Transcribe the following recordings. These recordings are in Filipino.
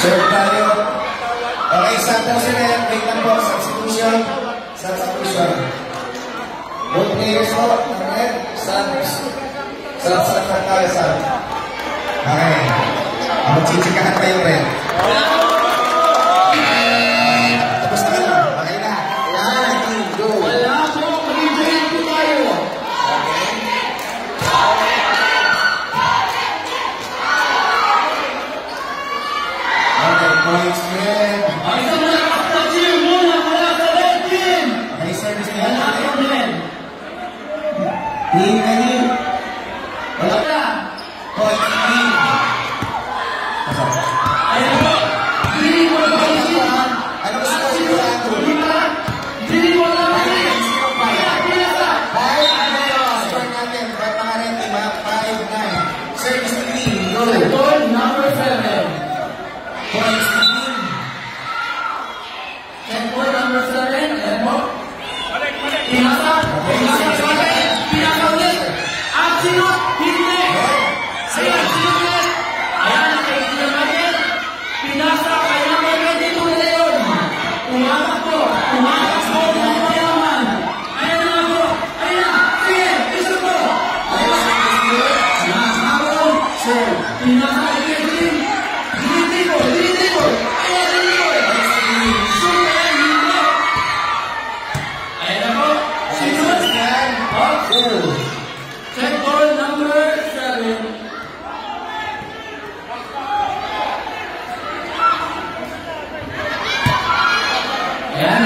Serve tayo. Okay, sample sila yan. Wait lang po. Substitution. Substitution. Both players po. Red. Subs. Subs na tayo. Subs. Okay. Magchichikahan kayo rin. Tapos na kayo. Okay na. Ayan. Go. Wala po. Mag-enjoyin po tayo. Okay, points red. Ay, sa mga kapatid muna mula sa red team. Okay, service na Wala yan. po rin. Team na yun. Wala. Points green. Ayan po. Hindi mo na pag-isipan. Ano gusto ko sino lang? Hindi mo na pag-isipan. Kaya, pinasa. Score natin. Right mga red team, 5-9. Service to green. Go. Sector number 7. Points to green. Sector number 7. Ayan po. Pinasa. Pinasa ulit. At sino? Hindi. Ayan, sino ulit? Ayan, nakikita natin. Pinasa kay number 22 Leon. Umatak po. Umatak po ng mayaman. Ayan na po. Ayan na. Sige, isa po. Nakakawal. Pinasa kay Kevin. Dinidigo. Ayan, dinidigo. Super, hindi. Ayan na po. Sinunod. Sector number 7. Ayan,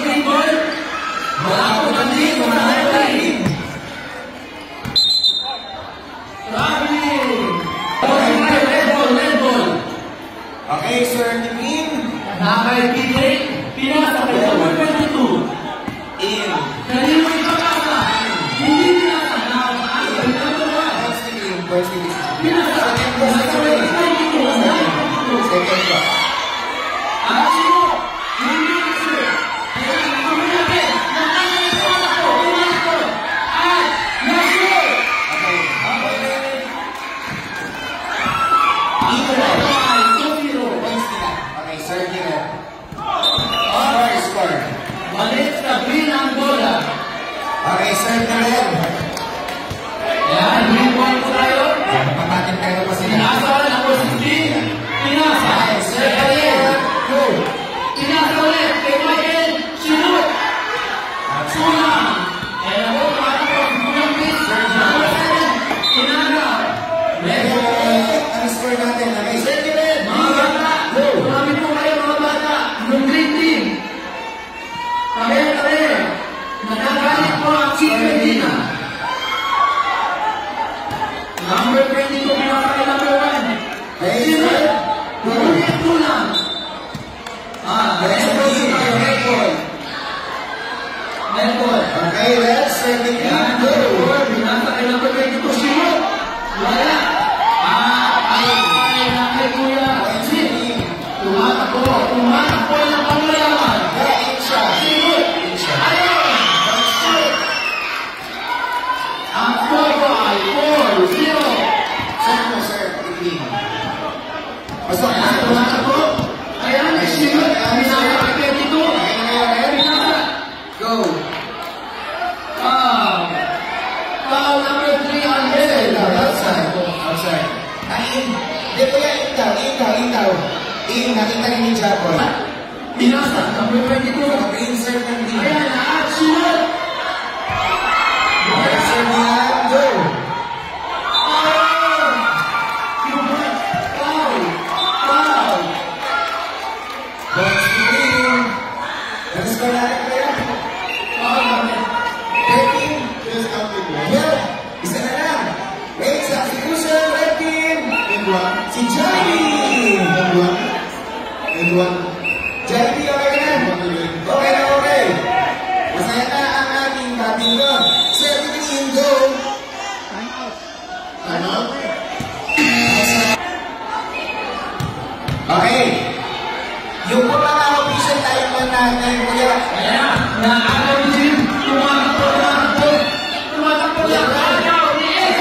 green ball. Wala po kasi, wala po kasi. Red ball. Okay, sir, the green. Nakakay PJ, pinasa kay number 22. In. Kanino yung pagkasa? Hindi pinasa. Nakakay kay number 1. Points to green. Points to green. Pinasa kay number 22. Second po. At sino? Hindi sir. Ayan, kuminapit. Nakakay ko ako. Pinasa. At nasur. Okay. Points nila. Okay, sir, ginit. Score. Balik sa green ang bola. Okay, sir, ginit. Ayan, green ball po tayo. Patatin kayo pa sila. Pinasa number 16. Pinasa. Sir, ginit. Go. Pinasa ulit. Kay Michael. Sinut. Sulang. Ayan ako. Para po. Sulang please. Number 7. Inaga. Red ball. Ano score natin? Okay, sir, ginit. Mga bata. Marami po kayo mga bata. Yung green team. Kami. Nagagalit po ang si Medina. Number 22. Pinasa kay number 1. Hey, Sinut. sir. Ulit kulang. Red ball tayo. Red ball. Red ball. Okay, let's sir, the green. Yan, Go. binasa kay number 22, sino? Wala. Ay, kay Kuya Jim. Tumatakbo ng panglayaman. Sino? Ayun. Ang score ay 4-0. Sir po, sir, the green. Pasok na. Ayan, tumatakbo. Ayan, sino? Binasa kay 22. Binasa. Go. Foul number 3 on Bell. Outside. Outside. In. Di po yan, in daw. In, nakita ni Japon. Binasa, number 22. Green, sir, ng green. Ayan, action! Okay, sir, yan. Go. Foul! Points to green. Ano score natin kaya? Foul natin. 13. Yeah. Isa na lang. Wait, substitution, red team. Si Johnny. Johnny, okay na? Okay na, okay. Masaya na ang ating kabino. Sir, green, go. Ano? Okay. Yung po mga official tayo man natin, kuya. Ayan, naagaw ni Jim. Tumatakbo lang. Agaw, ni Ed.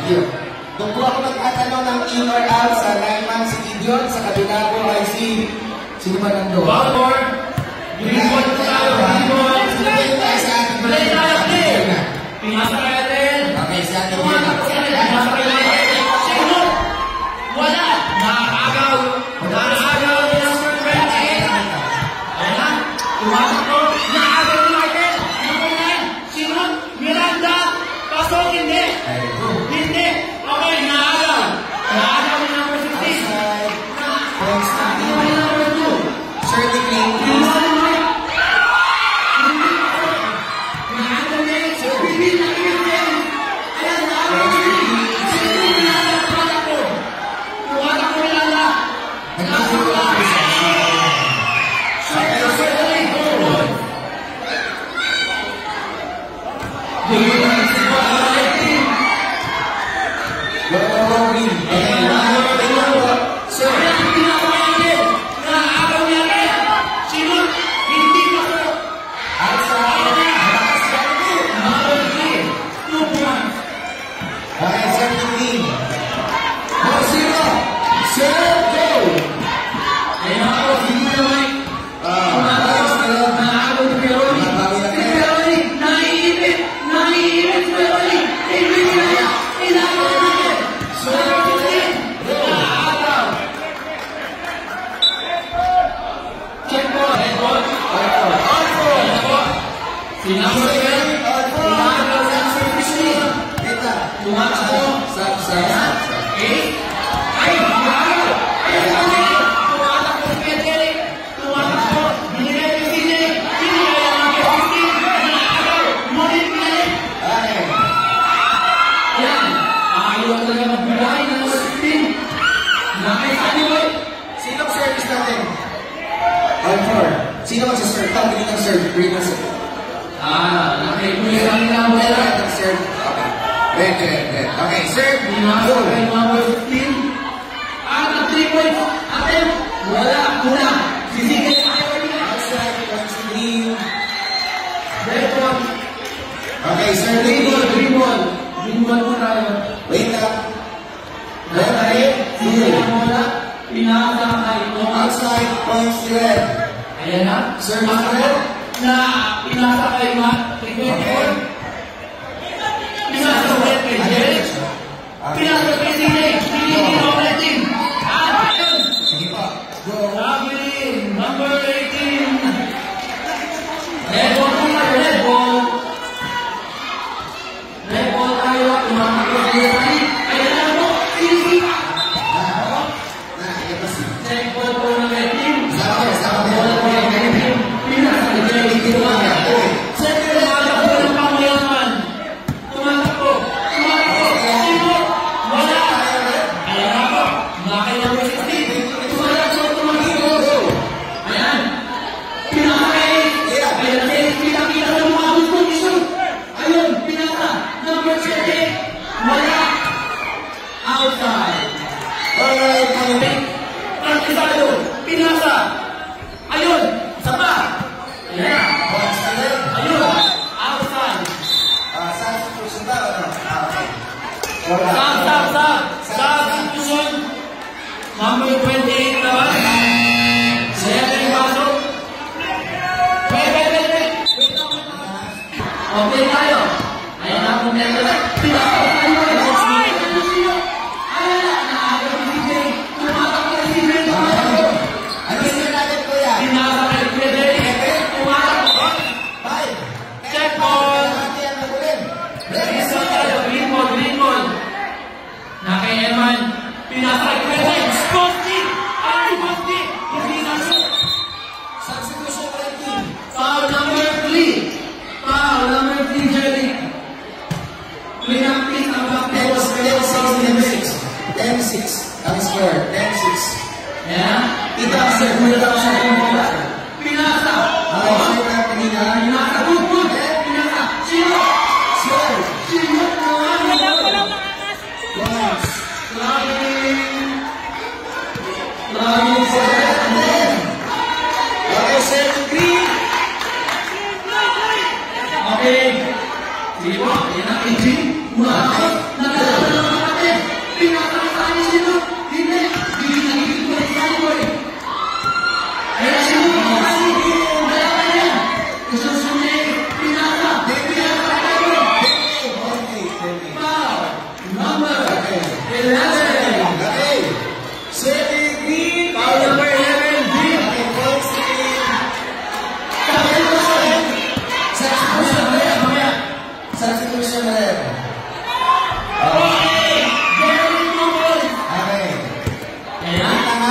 you. Kung po ako magtatanong ng in or out sa lineman si Gideon, sa kabila ko ay si... Sino ba nando? Backward. Green ball po tayo. Green ball. Play tayo, play. Pinasa kaya din. Okay, sa atin. Pinasa kaya din. Sino? Wala. Nakakagaw. Nakakagaw din ang first bench. Ayan na. Tumatak ko. Nakakagaw ni Michael. Number 9. Sino? Miranda. Pasok, hindi. Hindi. Okay, nakakagaw. Nakakagaw ni number 16. Nakakagaw ni number 2. Shirley Green, please. Sino mag-serve? Tawagin ng serve. Green na serve. Nakikuli lang wala. Serve. Okay. Red. Okay, serve. Pinasa kay number 15. At 3 points. Attempt. Wala. Kuna. Sisigil tayo. Outside. Green. Red one. Okay, serve. Green ball. Green ball po tayo. Wait lang. Red tayo. Sisigil wala. Pinasa kay Outside. Points to red. Ayan na. Sir, Master. Na pinasa kay Matt. Pinasa ulit kay Jerry. Pinasa kay CJ. Pinili ng red team. At ayun. Sige pa. Go. Sabi number 18. Red ball po tayo. Red ball. Red ball tayo. Tumamak ko sa Jerry. Ayan na po. Sinisika. Red ball po ng red team. Sama. Pinasa kay Jerry. Second ball po ng pangyaman. Tumatakbo. Sino? Wala. Ayan na po. Nakay number 16. Tumatakbo. Ayan. Pinakay. Ayan na kita sa mga gusto niyo. Ayun. Pinaka. Number 7. Wala. Outside. Alright, Practicado. Pinasa. Ayun. Isa pa. Ayan na. points to red. Ayun. Outside. Substitution ba? Okay. Substitution. Number 28 naman. Saya na yung pasok. Wait. Okay tayo. Ayan na kung meron na. Pinasa tayo. Ayan na. Nakakabang DJ. Tumatakbo na si DJ. Ano yung natin, kuya? Pinasa kay DJ. Tumatakbo. 5. Check ball. Natin ang nagulin. Green ball. Na kay Eman. Pinasa kay Kwete. Sposti. Ay, Sposti. Hindi na siya. Substitution red team. Foul number 3. Foul number 3, Jerry. Clean up, please. Ang back. 10-6. Ang score. 10-6. Yeah. Ito, sir. Pinasa. Okay, sir na kanina. Pinasa. Good. Pinasa. Sino? Sir. Sino? Points. Maraming sir. Okay, sir. Green. Okay. Sige po. Yan ang engine. Nakakot. substitution ulit. Okay. Jerry Lopez. Okay. Ayan. Tama.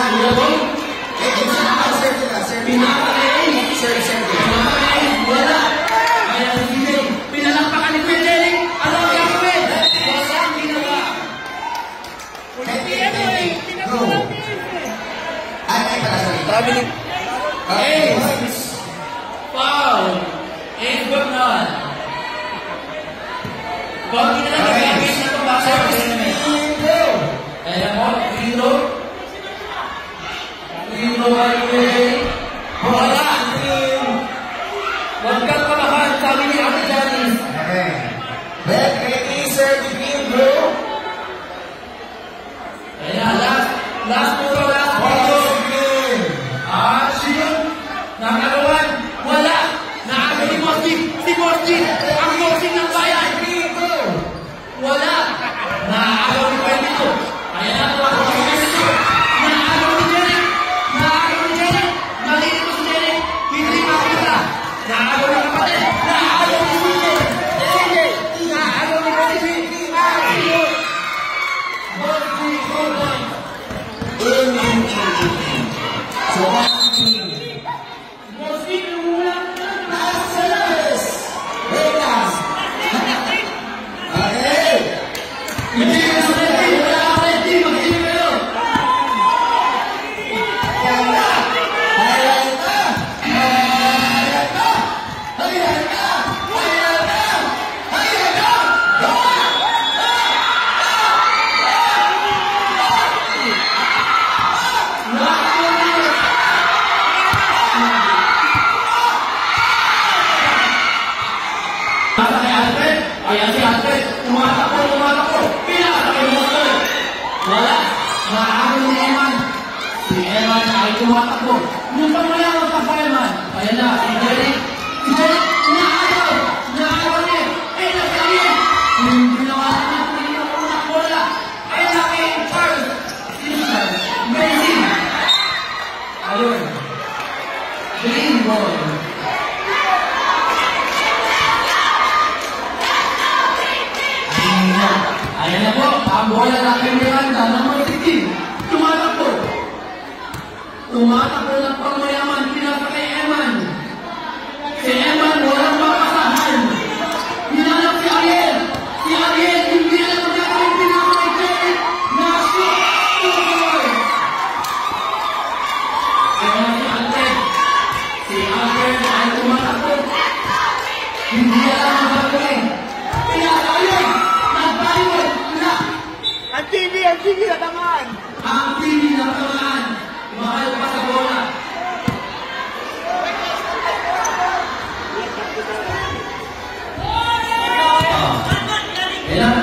Sir. Pinaka-ain. Sir. Pinaka-ain. Wala. Ayan, sige. Pinalakpakan ni Kuya Jerry. Ano ang gagawin? Wala ang ginawa. Go. Ay, pala, sorry. Traveling. Okay. Foul. Ace Bernal. Kung ginagagamit na ito ba sa ayan mo, Rino. Rino ay wala. Huwag kang kamahan, sabi ni Ate Janice. Okay. Let me serve the green, bro. Ayan, last puro. Sino? Nakagawan. Wala. Nakagawa ni Morsing. Si Morsing. Ang Morsing ng bayan. Wala. Nakagawa ni Pwedito. Ayan na ito. Nakagawa ni Jerry. Maliit mo si Jerry. Hindi makita. Nakagawa ni kapatid. Nakagawa ni Suji. Nakagawa ni Pwedito. So, one team. Morsing yung ulang. Okay. Hindi ka sa team. Wala ka sa team. Mag-team kayo. Nasa kay Alfred. Ayan si Alfred. Tumatakbo. Pinasa kay Monster. Wala. Nakakagod ni Eman. Si Eman ay tumatakbo. Yung pangmayawag ka pa, Eman. Ayan na. Si Jerry. Nakagaw. Nakagaw niya. Ay, nagkaliyan. Yung ginawa na pinili ko na bola. Ay, kay Charles. Sino siya? Amazing. Ayun. Green ball. Ayan na po, ang bola natin Miranda, number 16. Tumatakbo. Tumatakbo ng pangmayaman, pinasa kay Eman. Si Eman, walang makasahan. Hinanap si Ariel. Si Ariel, hindi na magkakaroon pinasa kay Jerry. Na-shoot. Ayan na si Alfred. Si Alfred ay tumatakbo. Hindi na lang magkakaroon. Pinasa ayun. Ang TV na tamaan. Ang TV na tamaan. Mahal pa sa bola. Ayan.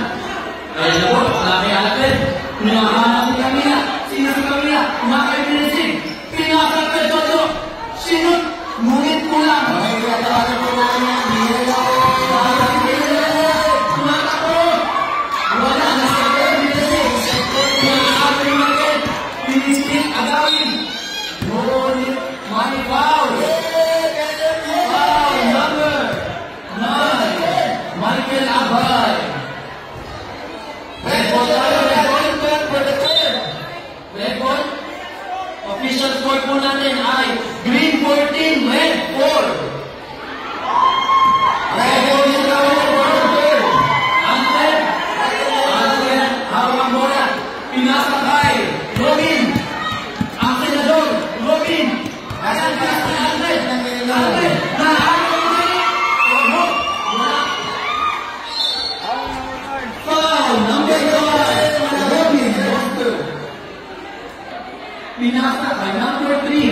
Ayan na po. Laki Alfred. Pinahanap ni Camila. Sino si Camila? Kumakay pinasig. Pinasag ka Jojo. Sinot. Ngunit kulang. Okay, tinatawagan po namin yan. Wala na sa Pinistik agawin. Ngunit may foul. Foul number 9. Michael Abay. Red ball tayo. Red ball. Official score po natin ay green 14, red 4. Red ball yung gawin ng ball. Anten. Hawak bola. Pinasakay. Robin. Ang senador. Robin. Asan ka sa Alfred? Alfred. Nakakagawa mo siya. Wala. Foul. Number 5. Robin. Pinasa kay number 3.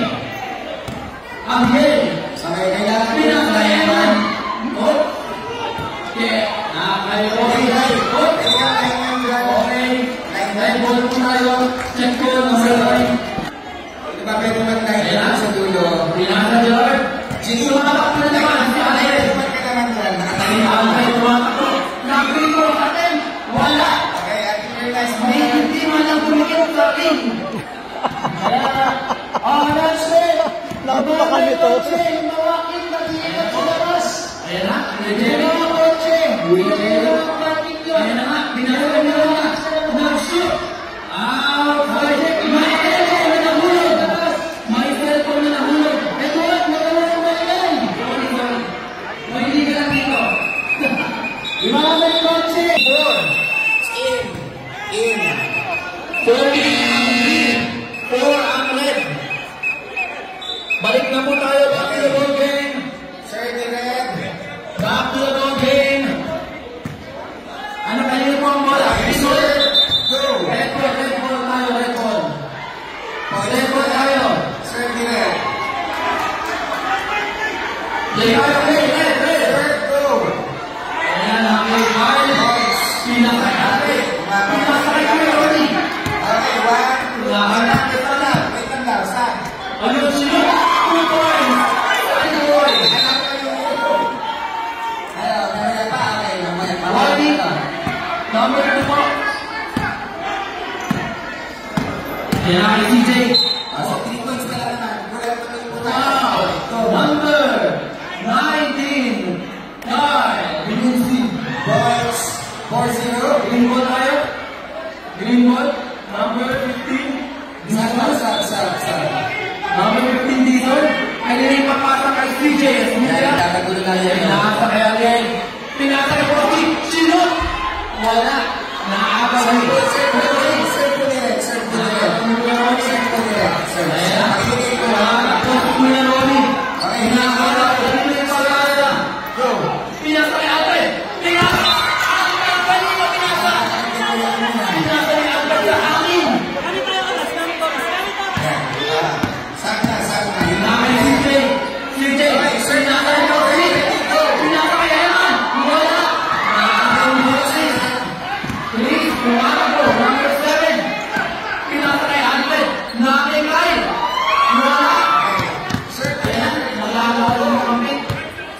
Angel. Okay, kailangan Pinasa kay Eman. Oh. Okay. Nakakay Robin. Oh. Okay. Red ball po tayo. Check ko number 5. Di ba pwede naman tayo sa dulo? Pinasa George. Tumatak na naman si Alfred. Tumatak ka naman dyan. Si Alfred tumatakbo. Nag-green ball natin. Wala. Okay, at realize mo. Hindi man lang tumikit sa akin. That's it. Nakatumakan nito. Ayan na. Ayan na. Ayan na nga, pinasok na nga. Nag-shoot. Out. May cellphone na nahulog. May cellphone na nahulog. Ito, may liga lang dito. Yung mga may kotse. In. 4 ang red. Balik na po tayo. Back to the ball game. Sir, the red. Back to the ball game. Ano kanina po ang bola? Sir, go. Red ball tayo, red ball. Red ball tayo. Sir, the red. Play tayo, red. Sir, go. Ayan, okay, five. Pinasakay. Pinasakay kami, Ronnie. Okay, one. Lahat. Wait lang daw, stop. Ano sino? 2 points. Ano boy? Ronnie. Number 2 po. Ayan, kay CJ. So, 3 points na lang naman. Wow! Number 19. Kyle Binusi. Boys, 4-0. Green ball tayo. Green ball. Number 15. Sa. Number 15 dito. Ay nila papasa kay CJ. Pinasa kay Alien. Pinasa kay Rocky. Sino? Wala. Naabag ay. Pinasa kay Alien. Pinasa. Pinasa kay Alien sa akin. Namin CJ. Pinasa kay Rocky. Pinasa kay Eman. Wala. Naabag ay. Please, kumara po. Number 7. Pinasa kay Alfred. Namin kay. Wala. Ayan, naglalaro mo kami.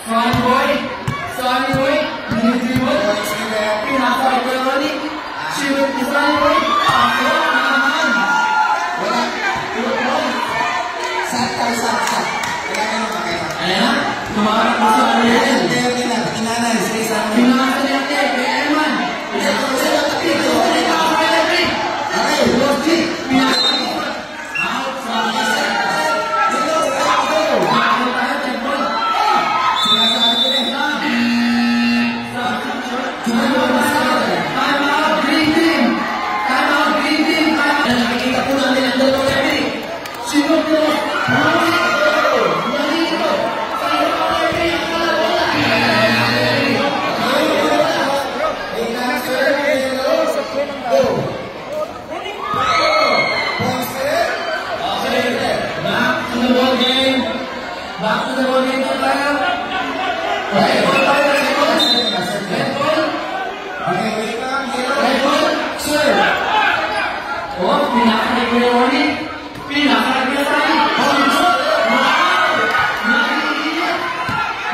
Sonny Boy. Nilidribble. Pinasa kay Peroni. Shoot ni Sonny Boy. Ako naman. Ayan, kumarap mo sa Ariel. Pinasa niya kay Eman. Back to the ball game tayo. Red ball tayo. Red ball. Sir. Oh, pinakakay ko yung Ronnie. Pinakakay ko yung Ronnie.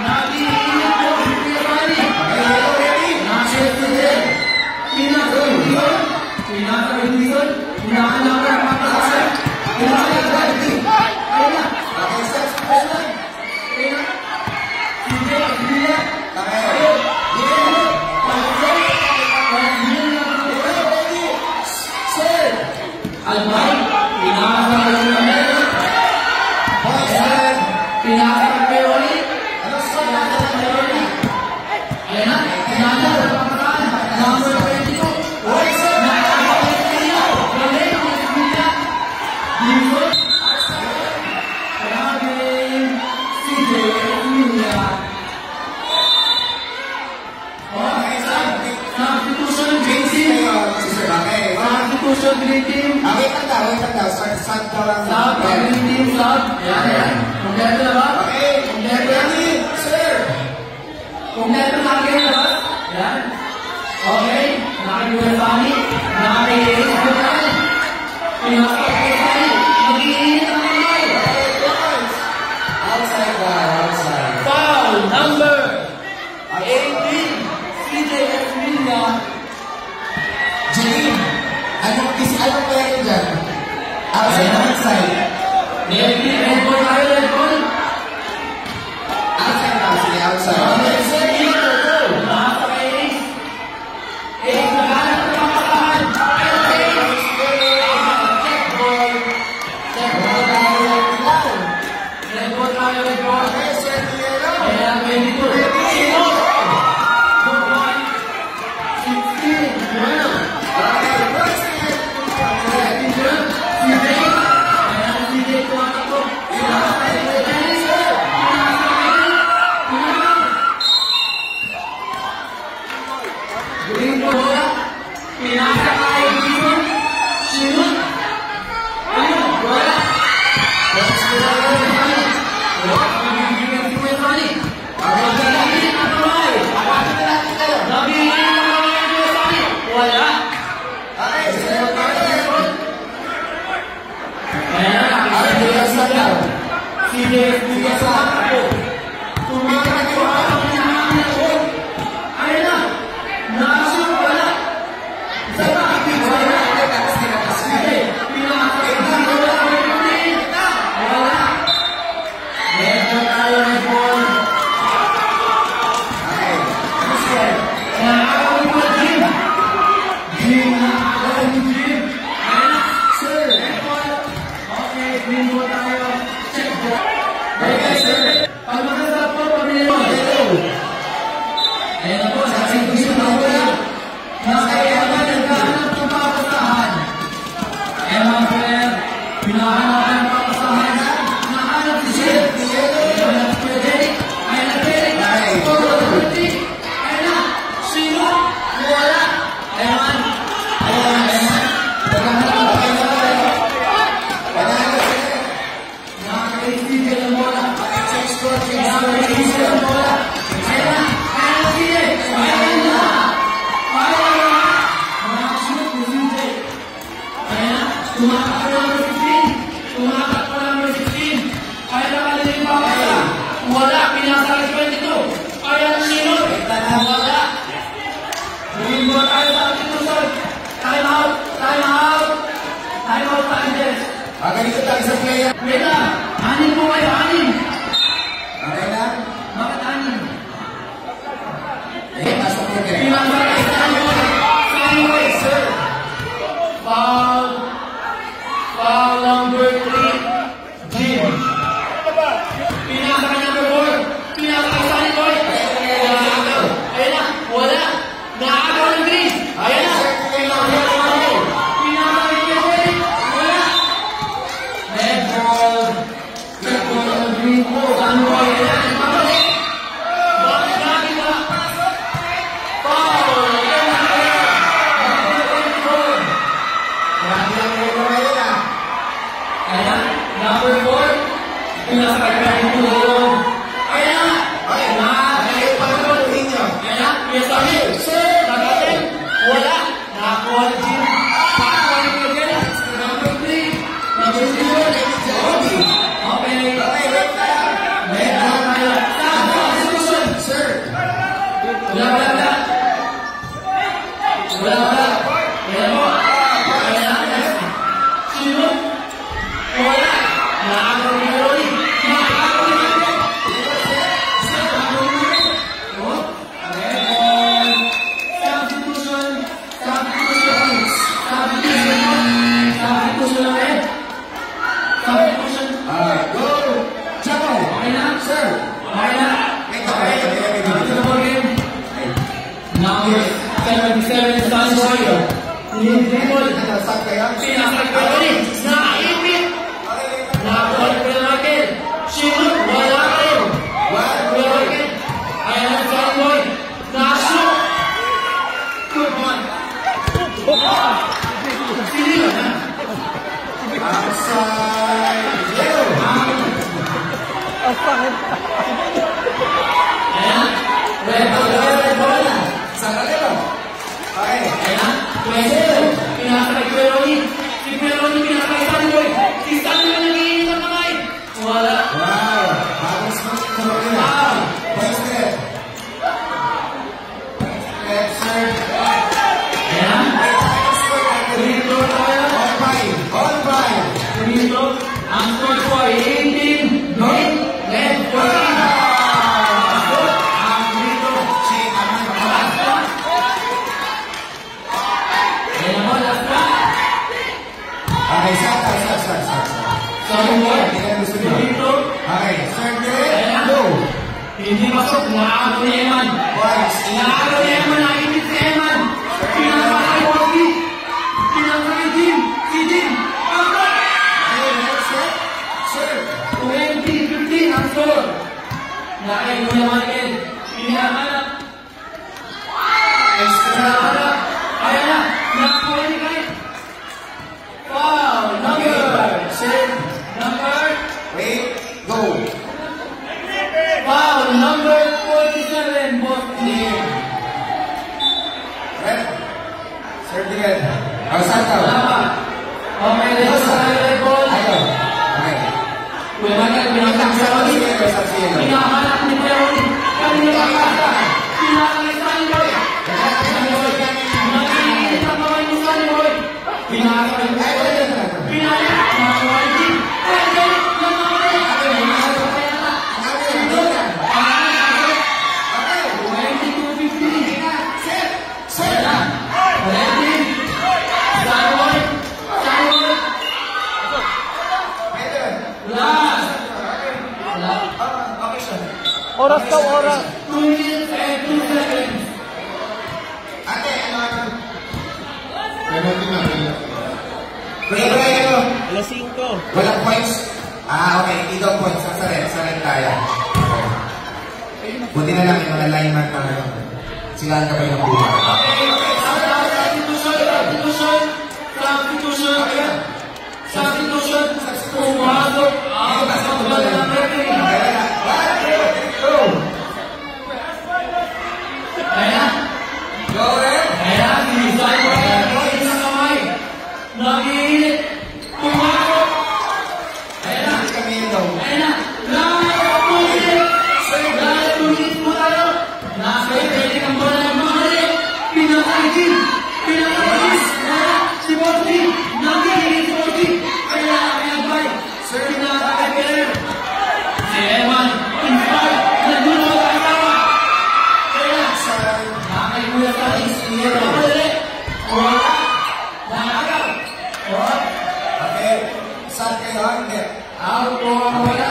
Nagiinit po yung Ronnie. Nakasya Pinakakay Dizon. Pinakakay ang papasasay. Pinakakay Dizon. Ayun na. Albay, pinakasal ng Amerika. Pinakasal ng Peroni. Ayan na, pinakasal ng Pamakaan. Number 22. Nakakasal ng Pina. Galing, Pina. Dizon. Grabe. CJ, Emilia. Substitution green team. Substitution green team. Wait lang daw. Sub daw lang. Sub, green team, sub. Ayan. Kompleto na ba? Kompleto na. Sir. Kompleto na kayo na ba? Ayan. Okay. Nakakita sa amin. Nakakita sa amin. Pinakita sa amin. Mag-iinit ang kamay. Outside. Foul number 18. CJ Emilia. Janine, anong pwede dyan? Outside. Red ball tayo, red ball. Outside. Number 7. Nakakita. Green bola. Pinasa kay Bison. Sinut. Ayun, bola. Box bola. Nabibigyan si Wesani. Nabibigyan ang kamay. Nabibigyan ang kamay ni Wesani. Wala. Si Jeff juga sama po. Tumakas ko ang pinahangin ko. Ayun na. Nakasok wala. Sa bakit wala. Sige. Pinahangin ko wala. Wala. Meron tayo ng ball. Nakakawin ko Jim. Jim. Nakakawin ko Jim. Ayun na. Sir. Okay. Green ball tayo. Pag makasarap po, pamilya mo. Ayan na po, sa execution na po yan. Nakayaman, nagkahanap ng papasahan. Ayan mga player, pinahanap ng papasahan. Nahanap si Chef. Ayan na, Derek. Ayan na, Derek. Ayan na, sino? Wala. Ayan. Ayan. Nagkahanap ng papasahan. Nakakaisipin ang bola. Nakakaisipin ang bola. Ayan na. Ayan na, sige. Ayan na. Ayan na. Nakakashoot ni CJ. Ayan na. Tumatak pa number 15. Tumatak pa number 16. Ayan na kanila yung pakasa. Wala. Pinasa kay 22. Ayan na, sino? Wala. Huwin mo tayo sa ating tusod. Time out. Time out. Time out pa, Andres. Ganito tayo sa player. Wait lang. Anin po kayo, anin. Okay na? Bakit anin? Pasok mo kayo. Pinasa kay Stanway. Stanway, sir. Foul. Foul number 3. Jim. Pinasa kay number 4. Pinasa kay Stanway. Nakagaw. Ayun na. Wala. Nakagaw ng green. Ayun na. Pinasa kay Jim. Wala. Red ball. Red ball ng green ball. Stanway. Ayan. Pabalik. Bakit natin ba? Foul. Ayan, number 4. Pinasa kay Perry Tulong. Ayan, ayan, pinasa kay sir, nagatin. Wala, nakakuha na Jim. Nakakuha na Jim. Number 3. Number 3. Okay. Meron tayo. Substitution, sir. Wala. Ayan mo. Ayan. Sino? Wala. Nakagaw ni Rolly. Nakagaw ni Rolly. Substitution. Go! Chapo! Okay na? Sir! Okay na? Ito na po game. Number 77, Stanway. Dribble. Stop kayo? Pinasag ka rin. Nakaipit. Nakakuha ko na natin. Sinut. Wala kayo. Wala kayo. Ayan ang Stanway. Nakashoot. Good one. Sili ba na? Outside! Zero! Ayan. Red ball. Sa kanila. Okay. Ayan. Pwede. Pinasag kay Peroni. Si Peroni pinasag kay Stanway. Si Stanway nag-iinit ang kamay. Wala. Wow! Habang smart sa kanila. First step. Step, sir. Ayan. Free throw tayo. All five. All five. Free throw. Ang score ko ay 18. Led 14. Ang free throw. Shake, aman. Ayan mo, last one. Okay, start. Sorry, boy. Hindi ka gusto nyo. Free throw. Okay, start direct. Ayan. Go! Hindi masok. Nakagaw ni Eman. Boys, Nakagaw ni Eman. Nakipit si Eman. Pinasa kay Bobby. Pinasa kay Jim. Si Jim. Pagkat. okay, next step. Sir. 20-15 ang score. Nakay Kuya Michael. Pinahanap. Extra Pinakaharap. Ayan na. Nakakawin kayo. Wow. Number. Wait. Go. Wow. Number 47. Both clear. Red. Serve again. Santo. Okay, let's try the ball. Ayaw. Okay. Pinahanap ni Peroni. Kanina makasa. Pinakalisan mo. Nakikinig ang mga inusan mo. Pinakalisan mo. Pinakalisan mo. Oras daw, oras. 2 minutes and 2 seconds. Ate, Alas 5. walang points. Okay. Ikaw points. Sa red tayo. Buti na lang yung mga lineman tayo. Silaan ka pa yung buhay. Substitution. Pumasok ang kasambal ng referee. Ayan. Go, Red! Ayan, sinisay ko rin. Ayan na kamay. Nagiinit. Pumasok. Ayan na. Hindi kami yun daw. Ayan na. Last 2 minutes. Last 2 minutes po tayo. Nasa ipinit ang bola ng mga rin. Pinakaligin. Ayan, si Borgi. Nagiinit si Borgi. Ayan, pinagay. Pinakakagay. Si Eman. Inspired. Nagulong ang asawa. Ayan. Nakakalimuya sa ating sinira. Wala. Nakakaw. Okay. Saan kayo? Hindi. Out po ang wala.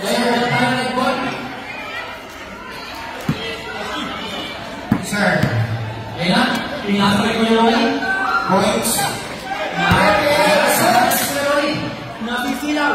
Dahil wala tayo nag-ball. Sir. Ayan na. Pinasakay ko yung wala. Points. Nakakalimuya sa ating sinira. Nasisilaw.